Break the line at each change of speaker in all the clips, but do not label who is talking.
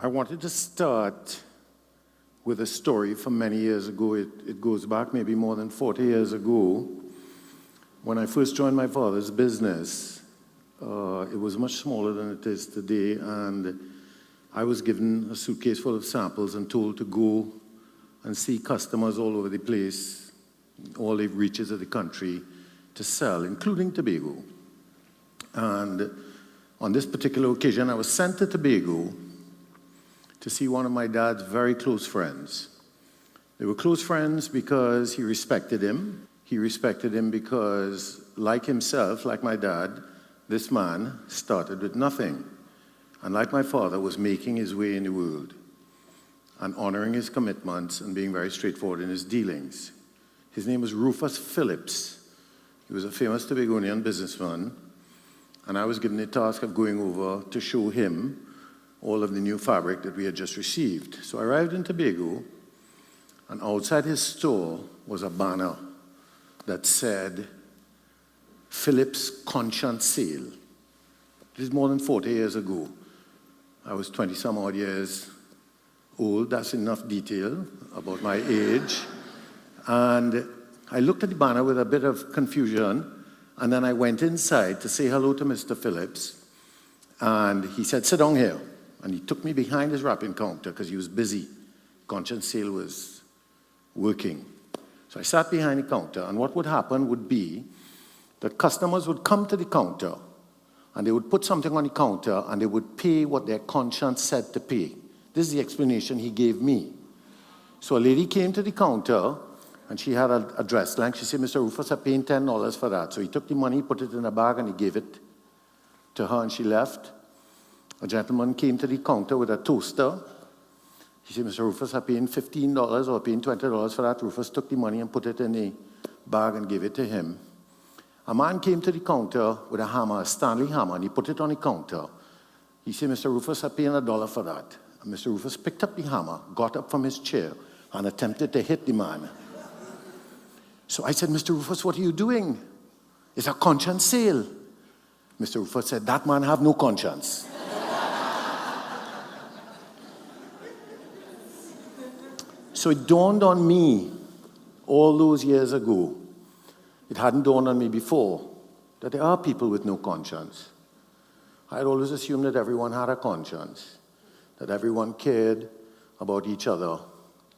I wanted to start with a story from many years ago. It goes back maybe more than 40 years ago. When I first joined my father's business, it was much smaller than it is today, and I was given a suitcase full of samples and told to go and see customers all over the place, all the reaches of the country, to sell, including Tobago. And on this particular occasion, I was sent to Tobago to see one of my dad's very close friends. They were close friends because he respected him. He respected him because, like himself, like my dad, this man started with nothing. And like my father, was making his way in the world and honoring his commitments and being very straightforward in his dealings. His name was Rufus Phillips. He was a famous Tobagonian businessman, and I was given the task of going over to show him all of the new fabric that we had just received. So I arrived in Tobago, and outside his store was a banner that said, Phillips Conscience Sale. This is more than 40 years ago. I was 20-some odd years old. That's enough detail about my age. And I looked at the banner with a bit of confusion, and then I went inside to say hello to Mr. Phillips, and he said, sit down here. And he took me behind his wrapping counter because he was busy. Conscience Sale was working. So I sat behind the counter, and what would happen would be that customers would come to the counter, and they would put something on the counter, and they would pay what their conscience said to pay. This is the explanation he gave me. So a lady came to the counter, and she had a dress blank. She said, Mr. Rufus, I'm paying $10 for that. So he took the money, put it in a bag, and he gave it to her, and she left. A gentleman came to the counter with a toaster. He said, Mr. Rufus, I'm paying $15 or paying $20 for that. Rufus took the money and put it in a bag and gave it to him. A man came to the counter with a hammer, a Stanley hammer, and he put it on the counter. He said, Mr. Rufus, I'm paying $1 for that. And Mr. Rufus picked up the hammer, got up from his chair, and attempted to hit the man. So I said, Mr. Rufus, what are you doing? It's a conscience sale. Mr. Rufus said, that man have no conscience. So it dawned on me all those years ago, it hadn't dawned on me before, that there are people with no conscience. I had always assumed that everyone had a conscience, that everyone cared about each other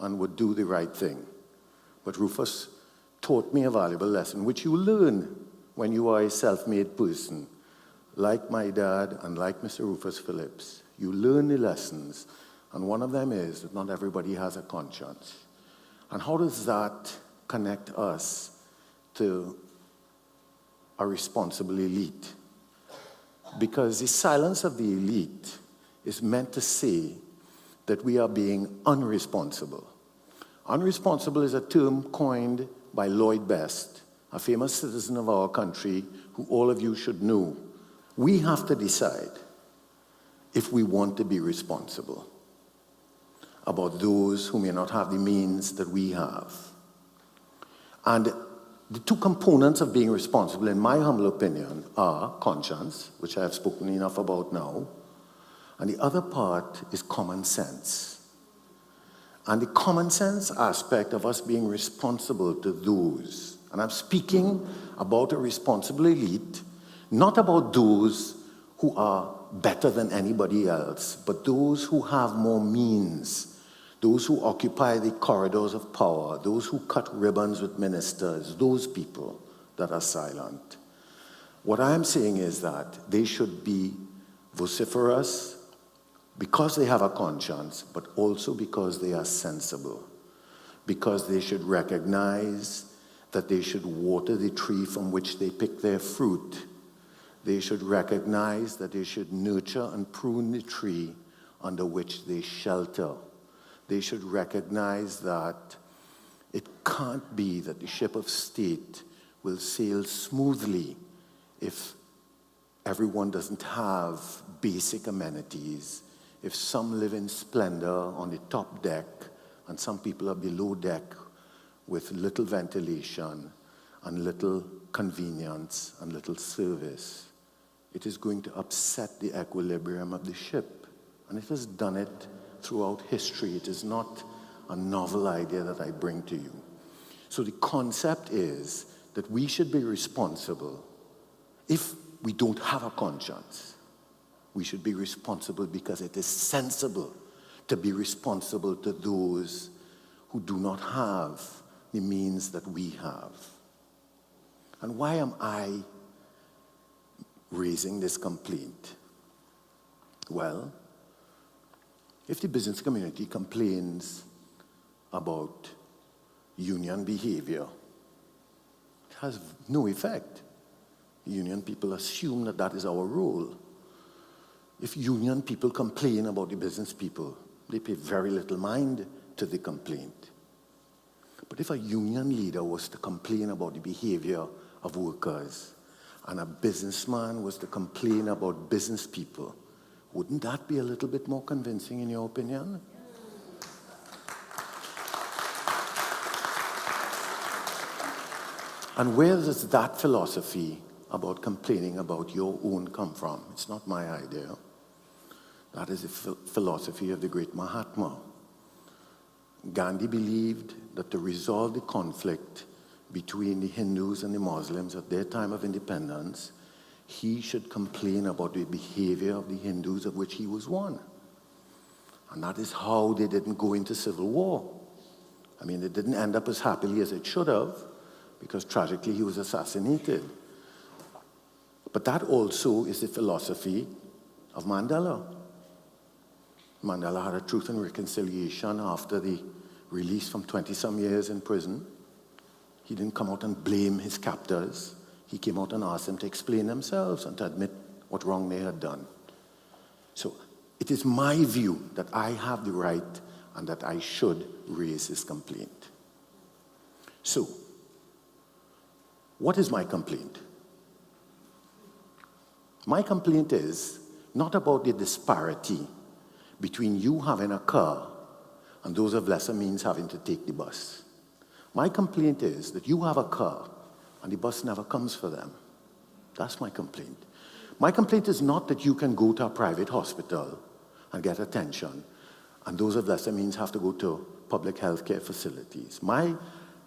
and would do the right thing. But Rufus taught me a valuable lesson, which you learn when you are a self-made person, like my dad and like Mr. Rufus Phillips. You learn the lessons. And one of them is that not everybody has a conscience. And how does that connect us to a responsible elite? Because the silence of the elite is meant to say that we are being unresponsible. Unresponsible is a term coined by Lloyd Best, a famous citizen of our country who all of you should know. We have to decide if we want to be responsible about those who may not have the means that we have. And the two components of being responsible, in my humble opinion, are conscience, which I have spoken enough about now, and the other part is common sense. And the common sense aspect of us being responsible to those, and I'm speaking about a responsible elite, not about those who are better than anybody else, but those who have more means, those who occupy the corridors of power, those who cut ribbons with ministers, those people that are silent. What I am saying is that they should be vociferous because they have a conscience, but also because they are sensible, because they should recognize that they should water the tree from which they pick their fruit. They should recognize that they should nurture and prune the tree under which they shelter. They should recognize that it can't be that the ship of state will sail smoothly if everyone doesn't have basic amenities, if some live in splendor on the top deck and some people are below deck with little ventilation and little convenience and little service. It is going to upset the equilibrium of the ship. And it has done it throughout history. It is not a novel idea that I bring to you. So the concept is that we should be responsible. If we don't have a conscience, we should be responsible because it is sensible to be responsible to those who do not have the means that we have. And why am I raising this complaint? Well, if the business community complains about union behavior, it has no effect. Union people assume that that is our role. If union people complain about the business people, they pay very little mind to the complaint. But if a union leader was to complain about the behavior of workers, and a businessman was to complain about business people, wouldn't that be a little bit more convincing in your opinion? And where does that philosophy about complaining about your own come from? It's not my idea. That is the philosophy of the great Mahatma. Gandhi believed that to resolve the conflict between the Hindus and the Muslims at their time of independence, he should complain about the behavior of the Hindus of which he was one. And that is how they didn't go into civil war. I mean, it didn't end up as happily as it should have, because tragically he was assassinated. But that also is the philosophy of Mandela. Mandela had a Truth and Reconciliation after the release from 20-some years in prison. He didn't come out and blame his captors. He came out and asked them to explain themselves and to admit what wrong they had done. So it is my view that I have the right and that I should raise this complaint. So, what is my complaint? My complaint is not about the disparity between you having a car and those of lesser means having to take the bus. My complaint is that you have a car and the bus never comes for them. That's my complaint. My complaint is not that you can go to a private hospital and get attention and those of lesser means have to go to public health care facilities. My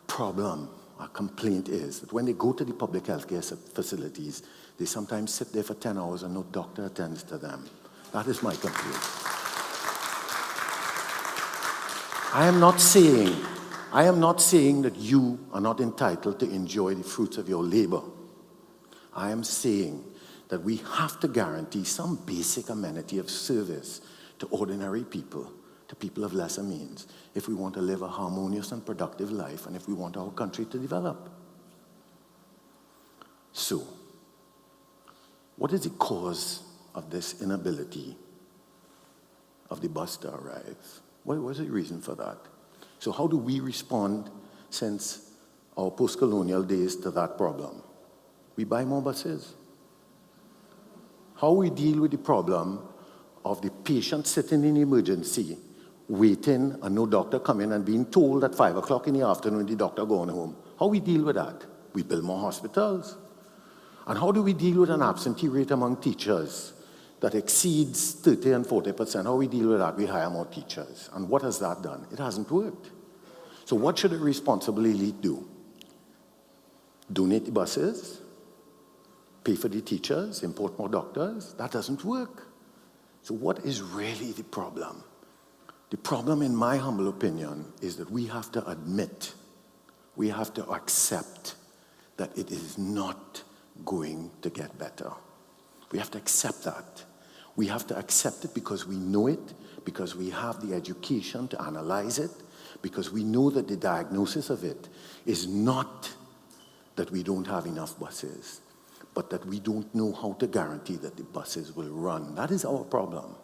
problem, our complaint is that when they go to the public health care facilities, they sometimes sit there for 10 hours and no doctor attends to them. That is my complaint. I am not saying that you are not entitled to enjoy the fruits of your labor. I am saying that we have to guarantee some basic amenity of service to ordinary people, to people of lesser means, if we want to live a harmonious and productive life and if we want our country to develop. So, what is the cause of this inability of the bus to arrive? What was the reason for that? So how do we respond since our post-colonial days to that problem? We buy more buses. How we deal with the problem of the patient sitting in emergency, waiting and no doctor coming and being told at 5 o'clock in the afternoon the doctor going home. How we deal with that? We build more hospitals. And how do we deal with an absentee rate among teachers that exceeds 30 and 40%? How we deal with that? We hire more teachers. And what has that done? It hasn't worked. So what should a responsible elite do? Donate the buses? Pay for the teachers? Import more doctors? That doesn't work. So what is really the problem? The problem, in my humble opinion, is that we have to admit, we have to accept that it is not going to get better. We have to accept that. We have to accept it because we know it, because we have the education to analyze it, because we know that the diagnosis of it is not that we don't have enough buses, but that we don't know how to guarantee that the buses will run. That is our problem.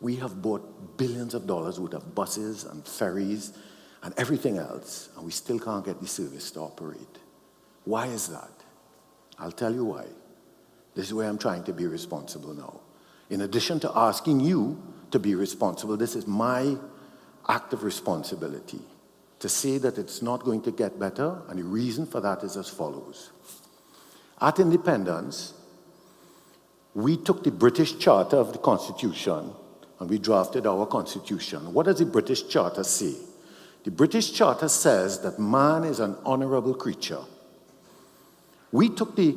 We have bought billions of dollars worth of buses and ferries and everything else, and we still can't get the service to operate. Why is that? I'll tell you why. This is where I'm trying to be responsible now. In addition to asking you to be responsible, this is my act of responsibility to say that it's not going to get better, and the reason for that is as follows. At independence, we took the British Charter of the Constitution and we drafted our Constitution, what does the British Charter say? The British Charter says that man is an honorable creature. We took the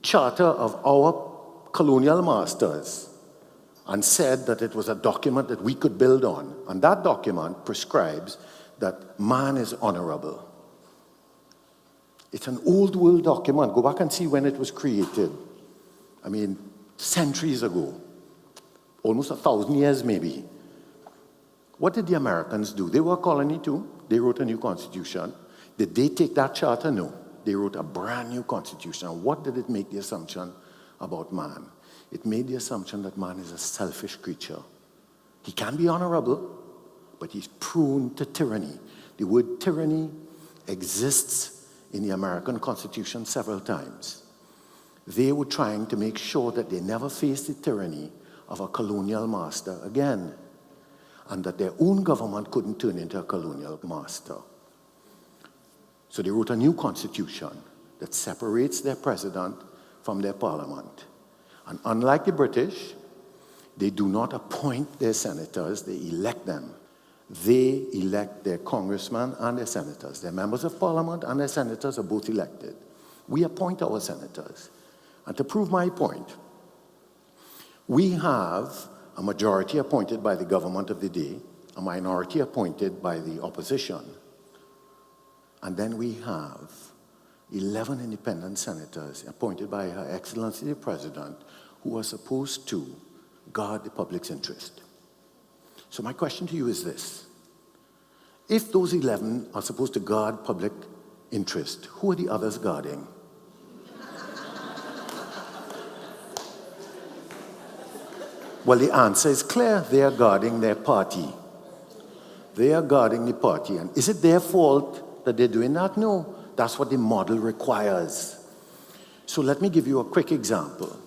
charter of our colonial masters and said that it was a document that we could build on. And that document prescribes that man is honorable. It's an old world document. Go back and see when it was created. I mean, centuries ago. Almost 1,000 years maybe. What did the Americans do? They were a colony too. They wrote a new constitution. Did they take that charter? No. They wrote a brand new constitution. What did it make the assumption about man? It made the assumption that man is a selfish creature. He can be honorable, but he's prone to tyranny. The word tyranny exists in the American Constitution several times. They were trying to make sure that they never faced the tyranny of a colonial master again, and that their own government couldn't turn into a colonial master. So they wrote a new constitution that separates their president from their parliament. And unlike the British, they do not appoint their senators, they elect them. They elect their congressmen and their senators. Their members of parliament and their senators are both elected. We appoint our senators. And to prove my point, we have a majority appointed by the government of the day, a minority appointed by the opposition, and then we have 11 independent senators appointed by Her Excellency the President who are supposed to guard the public's interest. So my question to you is this. If those 11 are supposed to guard public interest, who are the others guarding? Well, the answer is clear. They are guarding their party. They are guarding the party. And is it their fault that they're doing that? No. That's what the model requires. So let me give you a quick example.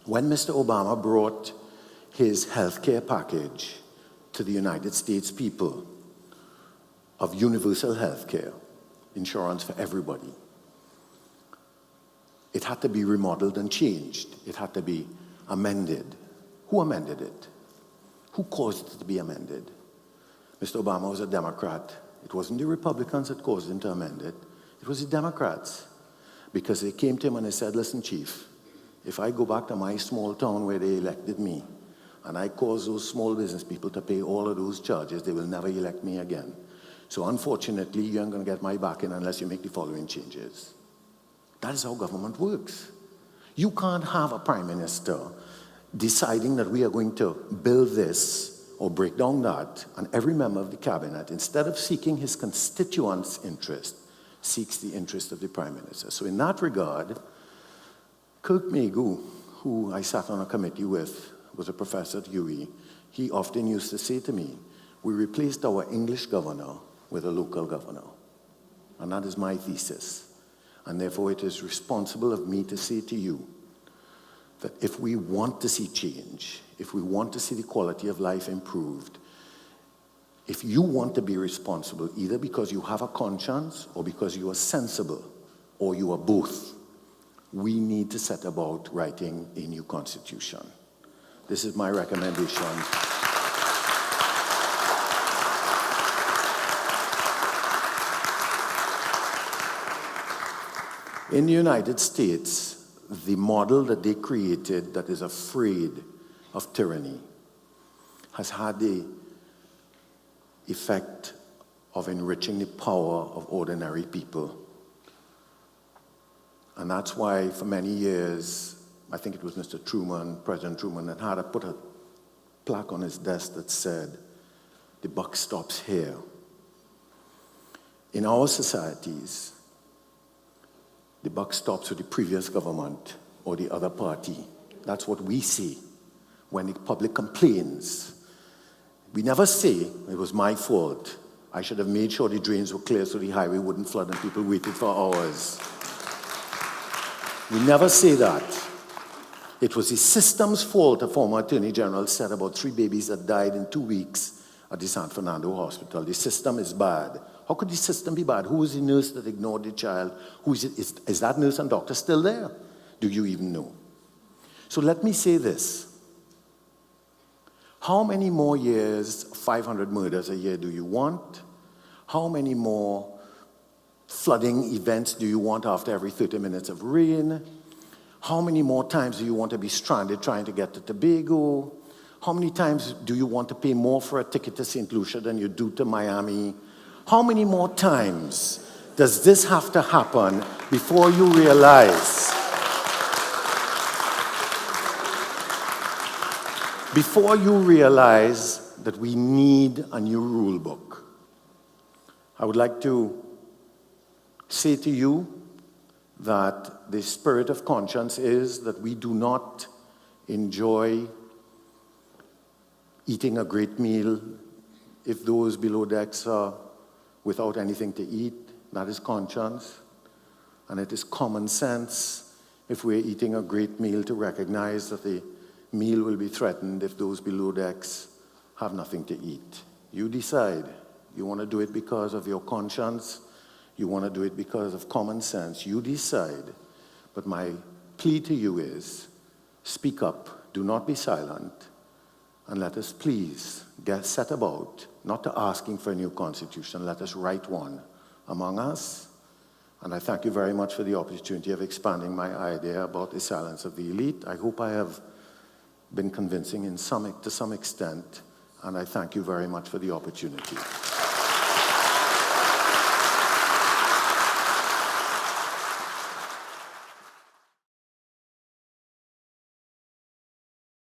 When Mr. Obama brought his health care package to the United States people of universal health care, insurance for everybody, it had to be remodeled and changed. It had to be amended. Who amended it? Who caused it to be amended? Mr. Obama was a Democrat. It wasn't the Republicans that caused him to amend it. It was the Democrats. Because they came to him and they said, listen, Chief, if I go back to my small town where they elected me, and I cause those small business people to pay all of those charges, they will never elect me again. So unfortunately, you aren't going to get my backing unless you make the following changes. That is how government works. You can't have a prime minister deciding that we are going to build this or break down that, and every member of the cabinet, instead of seeking his constituents' interest, seeks the interest of the prime minister. So in that regard, Kirk Megu, who I sat on a committee with, was a professor at UWI, he often used to say to me, we replaced our English governor with a local governor. And that is my thesis. And therefore it is responsible of me to say to you that if we want to see change, if we want to see the quality of life improved, if you want to be responsible, either because you have a conscience or because you are sensible, or you are both, we need to set about writing a new constitution. This is my recommendation. In the United States, the model that they created that is afraid of tyranny has had the effect of enriching the power of ordinary people. And that's why for many years, I think it was Mr. Truman, President Truman, that had to put a plaque on his desk that said, the buck stops here. In our societies, the buck stops with the previous government or the other party. That's what we see when the public complains. We never say, it was my fault. I should have made sure the drains were clear so the highway wouldn't flood and people waited for hours. We never say that. It was the system's fault, a former Attorney General said, about 3 babies that died in 2 weeks at the San Fernando Hospital. The system is bad. How could the system be bad? Who was the nurse that ignored the child? Who is it? Is that nurse and doctor still there? Do you even know? So let me say this. How many more years, 500 murders a year do you want? How many more flooding events do you want after every 30 minutes of rain? How many more times do you want to be stranded trying to get to Tobago? How many times do you want to pay more for a ticket to St. Lucia than you do to Miami? How many more times does this have to happen before you realize that we need a new rule book? I would like to say to you that the spirit of conscience is that we do not enjoy eating a great meal if those below decks are without anything to eat. That is conscience. And it is common sense if we're eating a great meal to recognize that the meal will be threatened if those below decks have nothing to eat. You decide. You want to do it because of your conscience. You want to do it because of common sense. You decide. But my plea to you is, speak up. Do not be silent. And let us please set about, not to asking for a new constitution, let us write one among us. And I thank you very much for the opportunity of expanding my idea about the silence of the elite. I hope I have been convincing to some extent, and I thank you very much for the opportunity.